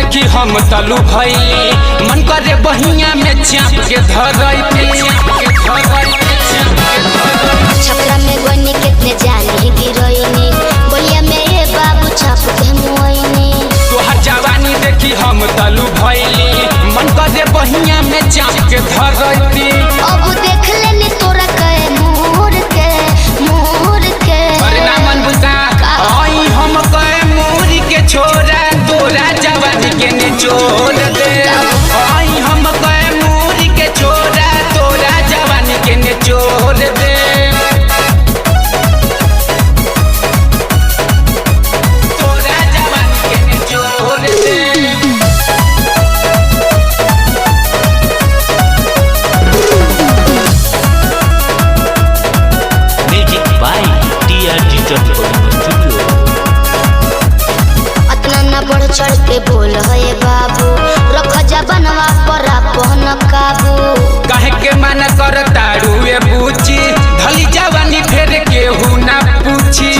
देखी हम तलू भइली मन करे बहिया में चाप के धरैती छपरा में गोनी कितने जाने गिरोइनी बोलिया में ये बाबू छाप के मुइनी तोहर जवानी देखी हम तलू भइली मन करे बहिया में चाप के धरैती अब देख लेनी तोरा कहे मोर के अरे ना मन बुता आई हम कहे मोर के छोरा तोरा जवानी के निचोड़ दे आई हम कहे मोर के छोरा तोरा जवानी के निचोड़ दे तोरा जवानी के निचोड़ दे music by TR digital studio. अतना न बढ़ चढ़ के बोल है बाबू रख जबनवा पर पहन काबू काहे के मन कर तारू ए पूछी धली जवानी फेर केहू ना पूछी